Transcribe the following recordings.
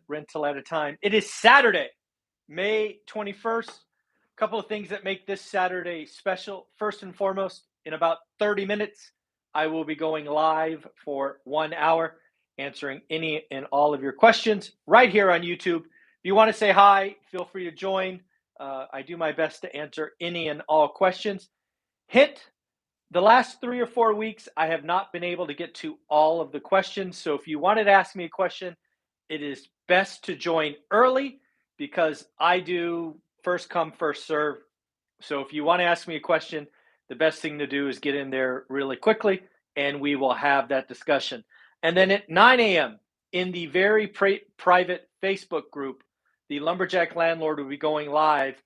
rental at a time. It is Saturday, May 21st. A couple of things that make this Saturday special. First and foremost, in about 30 minutes, I will be going live for 1 hour, answering any and all of your questions right here on YouTube. If you want to say hi, feel free to join. I do my best to answer any and all questions. Hint, the last 3 or 4 weeks, I have not been able to get to all of the questions. So if you wanted to ask me a question, it is best to join early because I do first come, first serve. So if you want to ask me a question, the best thing to do is get in there really quickly and we will have that discussion. And then at 9 a.m. in the very private Facebook group, the Lumberjack Landlord will be going live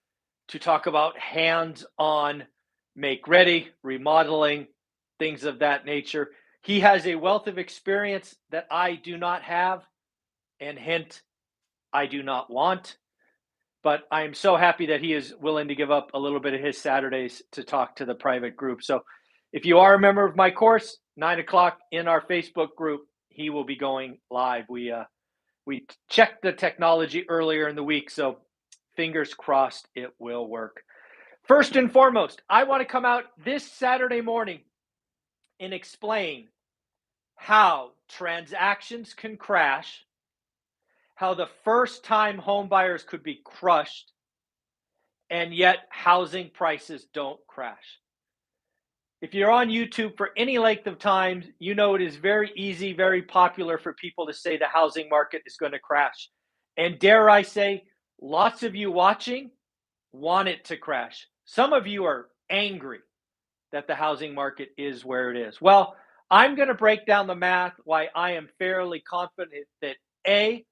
to talk about hands-on make ready, remodeling, things of that nature. He has a wealth of experience that I do not have, and hint, I do not want. But I am so happy that he is willing to give up a little bit of his Saturdays to talk to the private group. So if you are a member of my course, 9 o'clock in our Facebook group, he will be going live. We checked the technology earlier in the week, so fingers crossed it will work. First and foremost, I want to come out this Saturday morning and explain how transactions can crash, how the first-time home buyers could be crushed, and yet housing prices don't crash. If you're on YouTube for any length of time, you know it is very easy, very popular for people to say the housing market is going to crash. And dare I say, lots of you watching want it to crash. Some of you are angry that the housing market is where it is. Well, I'm going to break down the math why I am fairly confident that A,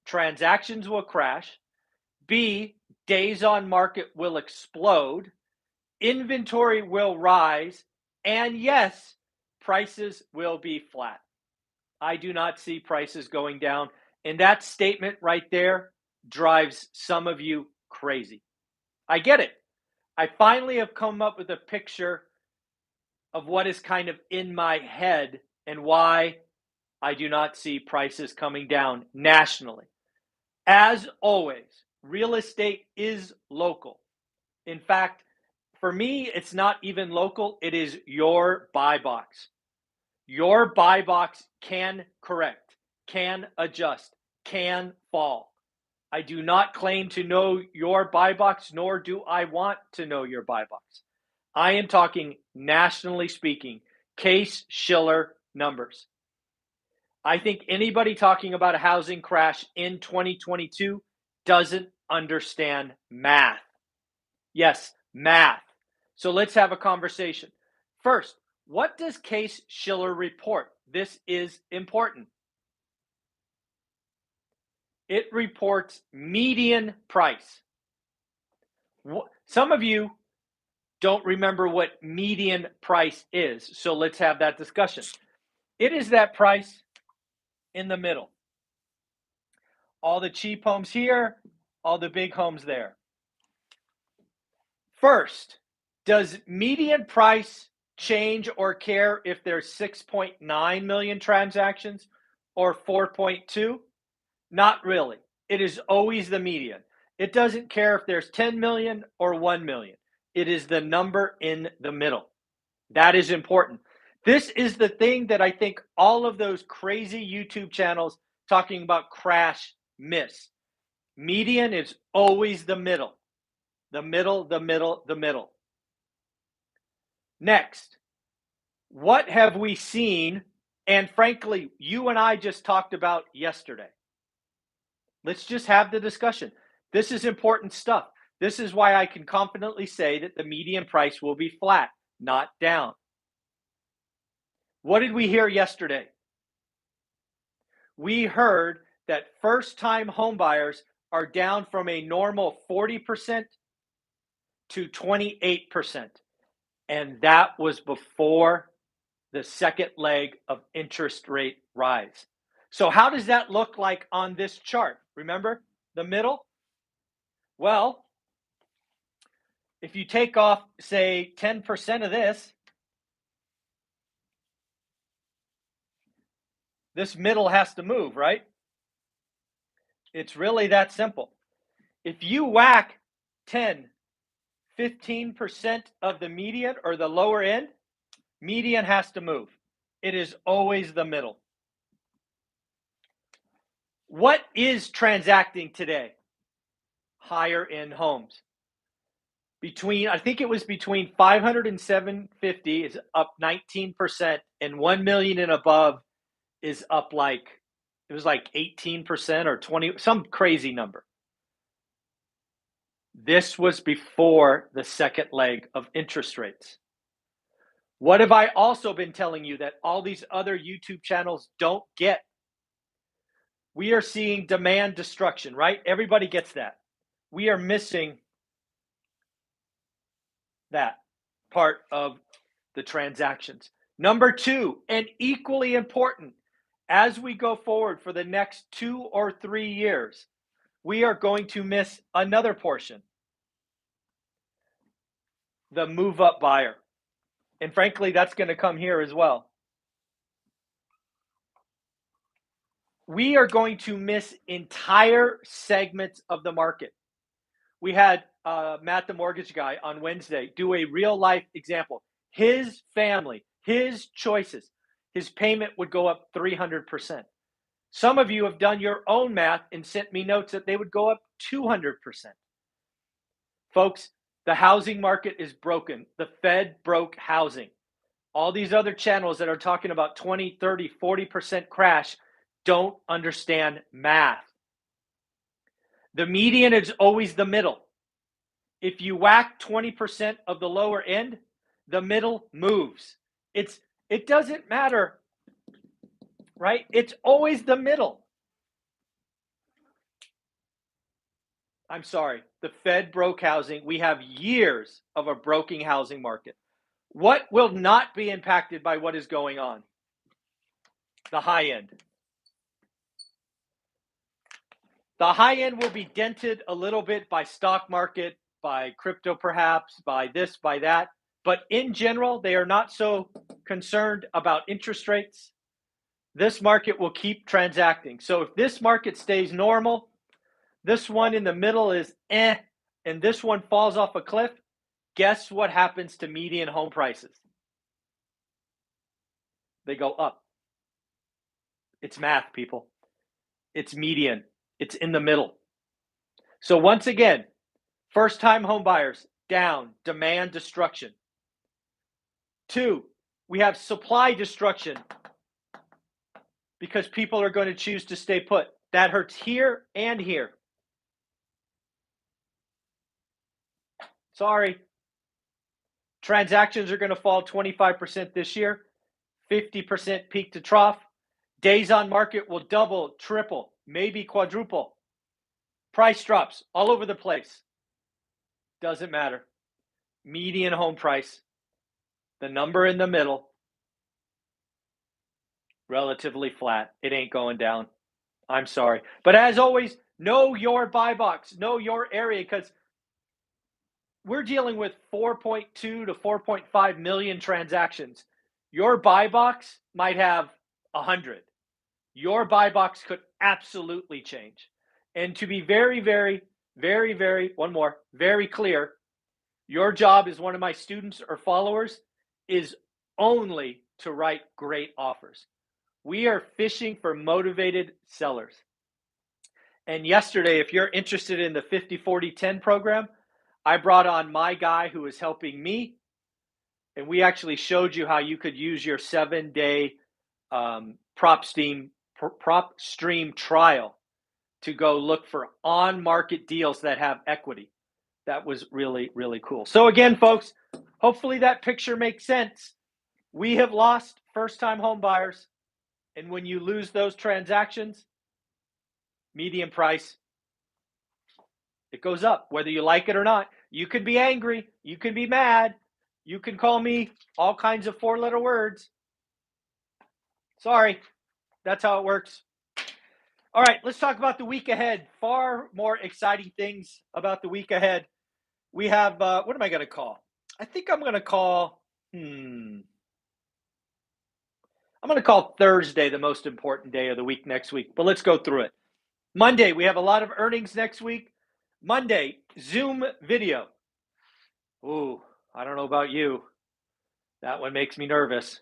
transactions will crash, B, days on market will explode, inventory will rise, and yes, prices will be flat. I do not see prices going down, and that statement right there drives some of you crazy. I get it. I finally have come up with a picture of what is kind of in my head and why I do not see prices coming down nationally. As always, real estate is local. In fact, for me, it's not even local, it is your buy box. Your buy box can correct, can adjust, can fall. I do not claim to know your buy box, nor do I want to know your buy box. I am talking nationally speaking, Case-Shiller numbers. I think anybody talking about a housing crash in 2022 doesn't understand math. Yes, math. So let's have a conversation. First, what does Case-Shiller report? This is important. It reports median price. Some of you don't remember what median price is, so let's have that discussion. It is that price in the middle. All the cheap homes here, all the big homes there. First, does median price change or care if there's 6.9 million transactions or 4.2? Not really. It is always the median. It doesn't care if there's 10 million or 1 million. It is the number in the middle. That is important. This is the thing that I think all of those crazy YouTube channels talking about crash miss. Median is always the middle. The middle, the middle, the middle. Next, what have we seen? And frankly, you and I just talked about yesterday. Let's just have the discussion. This is important stuff. This is why I can confidently say that the median price will be flat, not down. What did we hear yesterday? We heard that first-time homebuyers are down from a normal 40% to 28%. And that was before the second leg of interest rate rise. So how does that look like on this chart? Remember the middle? Well, if you take off, say, 10% of this middle has to move, right? It's really that simple. If you whack 10, 15% of the median or the lower end, median has to move. It is always the middle. What is transacting today? Higher end homes. I think it was between 500 and 750 is up 19%, and 1 million and above is up it was like 18% or 20, some crazy number. This was before the second leg of interest rates. What have I also been telling you that all these other YouTube channels don't get? We are seeing demand destruction, right? Everybody gets that. We are missing that part of the transactions. Number two, and equally important, as we go forward for the next 2 or 3 years, we are going to miss another portion, the move-up buyer. And frankly, that's going to come here as well. We are going to miss entire segments of the market. We had Matt, the mortgage guy, on Wednesday do a real life example. His family, his choices, his payment would go up 300%. Some of you have done your own math and sent me notes that they would go up 200%. Folks, the housing market is broken. The Fed broke housing. All these other channels that are talking about 20, 30, 40% crash don't understand math. The median is always the middle. If you whack 20% of the lower end, the middle moves. It doesn't matter, right? It's always the middle. I'm sorry, the Fed broke housing. We have years of a broken housing market. What will not be impacted by what is going on? The high end. The high end will be dented a little bit by stock market, by crypto perhaps, by this, by that. But in general, they are not so concerned about interest rates. This market will keep transacting. So if this market stays normal, this one in the middle is and this one falls off a cliff, guess what happens to median home prices? They go up. It's math, people. It's median. It's in the middle. So once again, first-time home buyers, down, demand destruction. 2, we have supply destruction because people are going to choose to stay put. That hurts here and here. Sorry. Transactions are going to fall 25% this year, 50% peak to trough. Days on market will double, triple, maybe quadruple. Price drops all over the place. Doesn't matter. Median home price, the number in the middle, relatively flat. It ain't going down. I'm sorry. But as always, know your buy box, know your area, because we're dealing with 4.2 to 4.5 million transactions. Your buy box might have 100. Your buy box could absolutely change. And to be very, very, very, very, one more, very clear, your job as one of my students or followers is only to write great offers. We are fishing for motivated sellers. And yesterday, if you're interested in the 50-40-10 program, I brought on my guy who is helping me. And we actually showed you how you could use your 7-day prop stream trial to go look for on-market deals that have equity. That was really, really cool. So again, folks, hopefully that picture makes sense. We have lost first-time home buyers. And when you lose those transactions, median price, it goes up, whether you like it or not. You can be angry. You can be mad. You can call me all kinds of 4-letter words. Sorry. That's how it works. All right, let's talk about the week ahead. Far more exciting things about the week ahead. We have, what am I going to call? I think I'm going to call, I'm going to call Thursday the most important day of the week next week, but let's go through it. Monday, we have a lot of earnings next week. Monday, Zoom video. Ooh, I don't know about you. That one makes me nervous.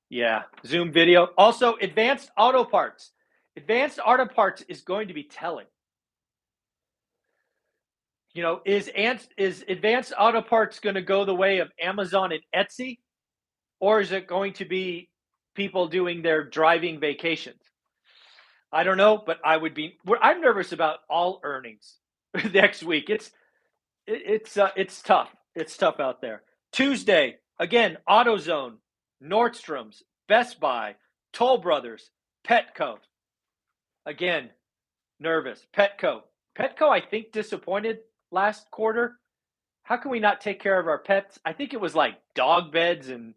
Yeah, Zoom video. Also, Advanced Auto Parts. Advanced Auto Parts is going to be telling. You know, is Advanced Auto Parts going to go the way of Amazon and Etsy, or is it going to be people doing their driving vacations? I don't know, but I'm nervous about all earnings next week. It's tough. It's tough out there. Tuesday, again, AutoZone, Nordstrom's, Best Buy, Toll Brothers, Petco. Again, nervous. Petco. Petco, I think, disappointed last quarter. How can we not take care of our pets? I think it was like dog beds and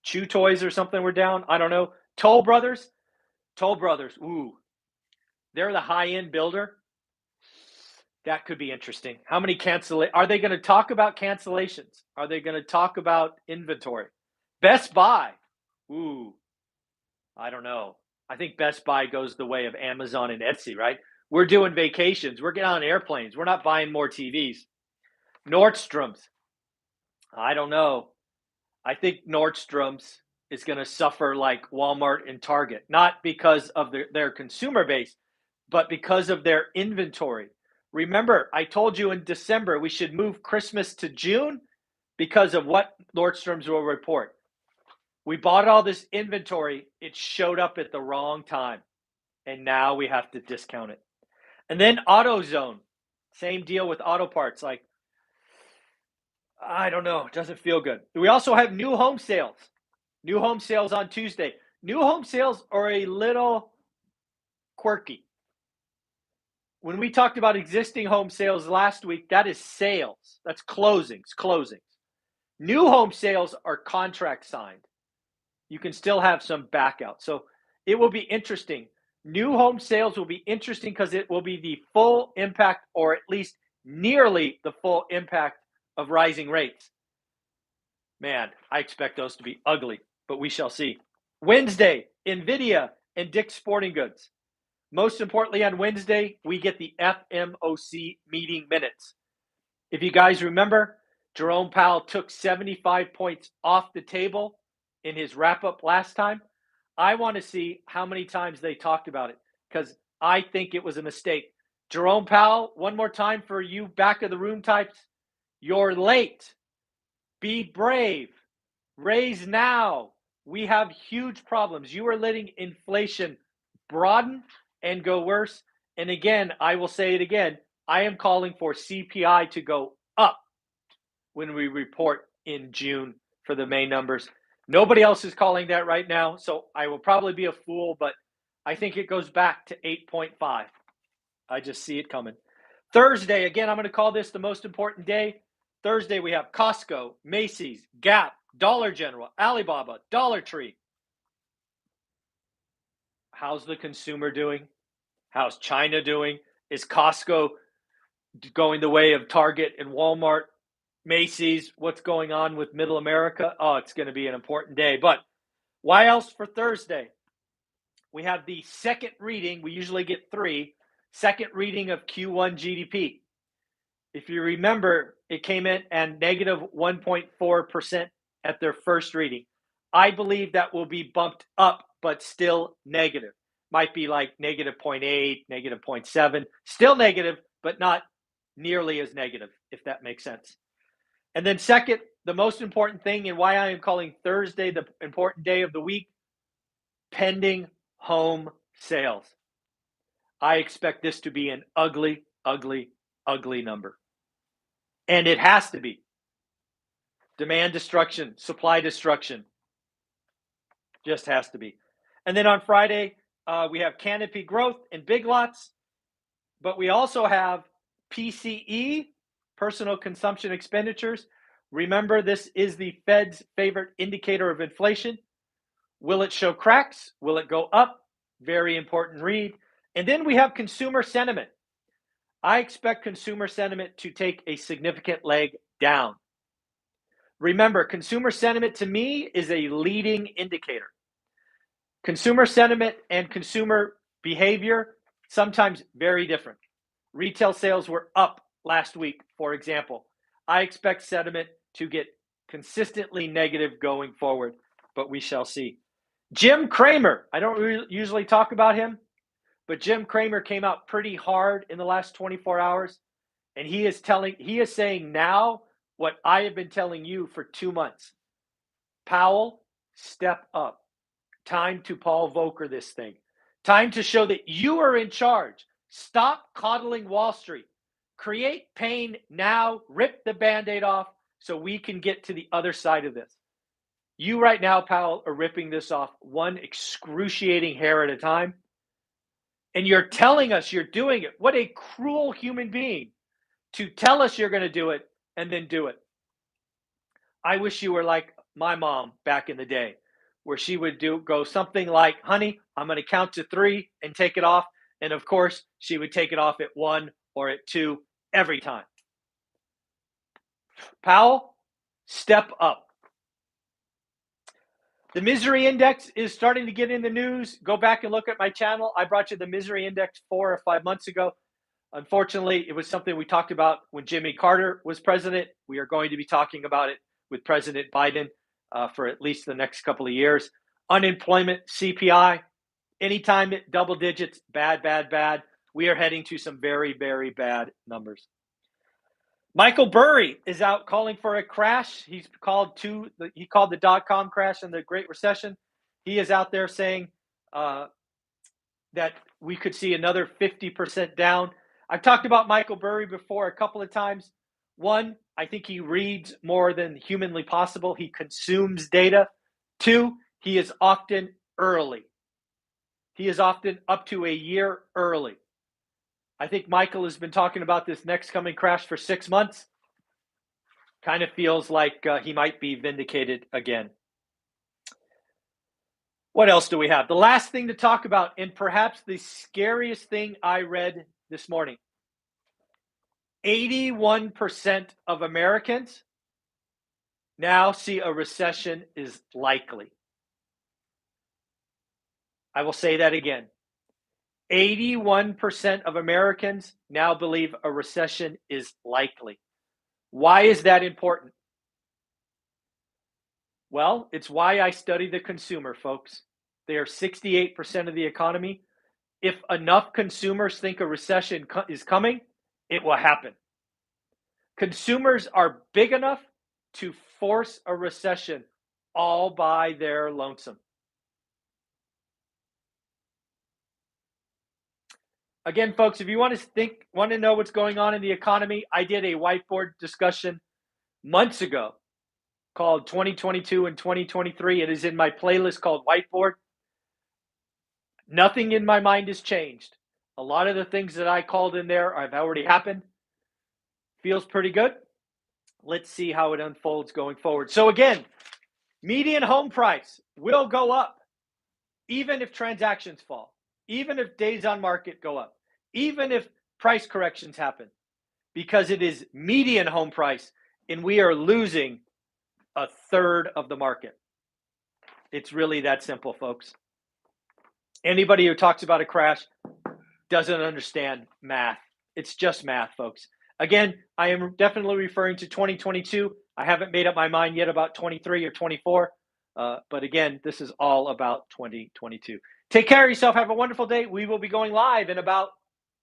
chew toys or something were down. I don't know. Toll Brothers. Toll Brothers. Ooh, they're the high-end builder. That could be interesting. How many are they going to talk about cancellations? Are they going to talk about inventory? Best Buy. Ooh, I don't know. I think Best Buy goes the way of Amazon and Etsy, right? We're doing vacations. We're getting on airplanes. We're not buying more TVs. Nordstrom's. I don't know. I think Nordstrom's is going to suffer like Walmart and Target, not because of their consumer base, but because of their inventory. Remember, I told you in December we should move Christmas to June because of what Nordstrom's will report. We bought all this inventory. It showed up at the wrong time, and now we have to discount it. And then AutoZone, same deal with auto parts. Like, I don't know, it doesn't feel good. We also have new home sales. New home sales on Tuesday. New home sales are a little quirky. When we talked about existing home sales last week, that is sales. That's closings. New home sales are contract signed. You can still have some back out. So it will be interesting. New home sales will be interesting because it will be the full impact, or at least nearly the full impact, of rising rates. Man, I expect those to be ugly, but we shall see. Wednesday, NVIDIA and Dick's Sporting Goods. Most importantly, on Wednesday, we get the FOMC meeting minutes. If you guys remember, Jerome Powell took 75 points off the table in his wrap-up last time. I want to see how many times they talked about it, because I think it was a mistake. Jerome Powell, one more time for you back of the room types, you're late. Be brave. Raise now. We have huge problems. You are letting inflation broaden and go worse. And again, I will say it again, I am calling for CPI to go up when we report in June for the May numbers. Nobody else is calling that right now, so I will probably be a fool, but I think it goes back to 8.5. I just see it coming. Thursday, again, I'm going to call this the most important day. Thursday, we have Costco, Macy's, Gap, Dollar General, Alibaba, Dollar Tree. How's the consumer doing? How's China doing? Is Costco going the way of Target and Walmart? Macy's, what's going on with Middle America? Oh, it's going to be an important day. But why else for Thursday? We have the second reading. We usually get three. Second reading of Q1 GDP. If you remember, it came in at negative 1.4% at their first reading. I believe that will be bumped up, but still negative. Might be like negative 0.8, negative 0.7. Still negative, but not nearly as negative, if that makes sense. And then second, the most important thing, and why I am calling Thursday the important day of the week, pending home sales. I expect this to be an ugly, ugly, ugly number. And it has to be. Demand destruction, supply destruction. Just has to be. And then on Friday, we have canopy growth and big lots. But we also have PCE, personal consumption expenditures. Remember, this is the Fed's favorite indicator of inflation. Will it show cracks? Will it go up? Very important read. And then we have consumer sentiment. I expect consumer sentiment to take a significant leg down. Remember, consumer sentiment to me is a leading indicator. Consumer sentiment and consumer behavior sometimes very different. Retail sales were up last week, for example. I expect sentiment to get consistently negative going forward, but we shall see. Jim Cramer, I don't usually talk about him, but Jim Cramer came out pretty hard in the last 24 hours, and he is saying now what I have been telling you for 2 months. Powell, step up. Time to Paul Volcker this thing. Time to show that you are in charge. Stop coddling Wall Street. Create pain now. Rip the Band-Aid off so we can get to the other side of this. You right now, Powell, are ripping this off one excruciating hair at a time. And you're telling us you're doing it. What a cruel human being to tell us you're going to do it and then do it. I wish you were like my mom back in the day, where she would go something like, honey, I'm going to count to 3 and take it off. And of course, she would take it off at 1 or at 2 every time. Powell, step up. The misery index is starting to get in the news. Go back and look at my channel. I brought you the misery index 4 or 5 months ago. Unfortunately, it was something we talked about when Jimmy Carter was president. We are going to be talking about it with President Biden for at least the next couple of years. Unemployment, CPI, anytime at double digits, bad, bad, bad. We are heading to some very, very bad numbers. Michael Burry is out calling for a crash. He called the dot-com crash and the Great Recession. He is out there saying that we could see another 50% down. I've talked about Michael Burry before a couple of times. One, I think he reads more than humanly possible. He consumes data. 2, he is often early. He is often up to a year early. I think Michael has been talking about this next coming crash for 6 months. Kind of feels like he might be vindicated again. What else do we have? The last thing to talk about, and perhaps the scariest thing I read this morning. 81% of Americans now see a recession is likely. I will say that again. 81% of Americans now believe a recession is likely. Why is that important? Well, it's why I study the consumer, folks. They are 68% of the economy. If enough consumers think a recession is coming, it will happen. Consumers are big enough to force a recession all by their lonesome. Again, folks, if you want to know what's going on in the economy, I did a whiteboard discussion months ago called 2022 and 2023. It is in my playlist called Whiteboard. Nothing in my mind has changed. A lot of the things that I called in there have already happened. Feels pretty good. Let's see how it unfolds going forward. So again, median home price will go up even if transactions fall, even if days on market go up, even if price corrections happen, because it is median home price and we are losing a third of the market. It's really that simple, folks. Anybody who talks about a crash doesn't understand math. It's just math, folks. Again, I am definitely referring to 2022. I haven't made up my mind yet about 23 or 24. But again, this is all about 2022. Take care of yourself. Have a wonderful day. We will be going live in about,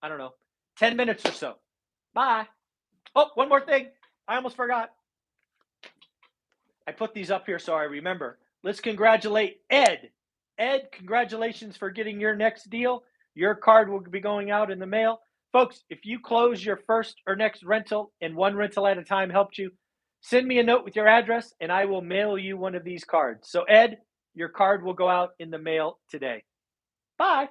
10 minutes or so. Bye. Oh, one more thing. I almost forgot. I put these up here so I remember. Let's congratulate Ed. Ed, congratulations for getting your next deal. Your card will be going out in the mail. Folks, if you close your first or next rental and one rental at a time helped you, send me a note with your address and I will mail you one of these cards. So Ed, your card will go out in the mail today. Bye.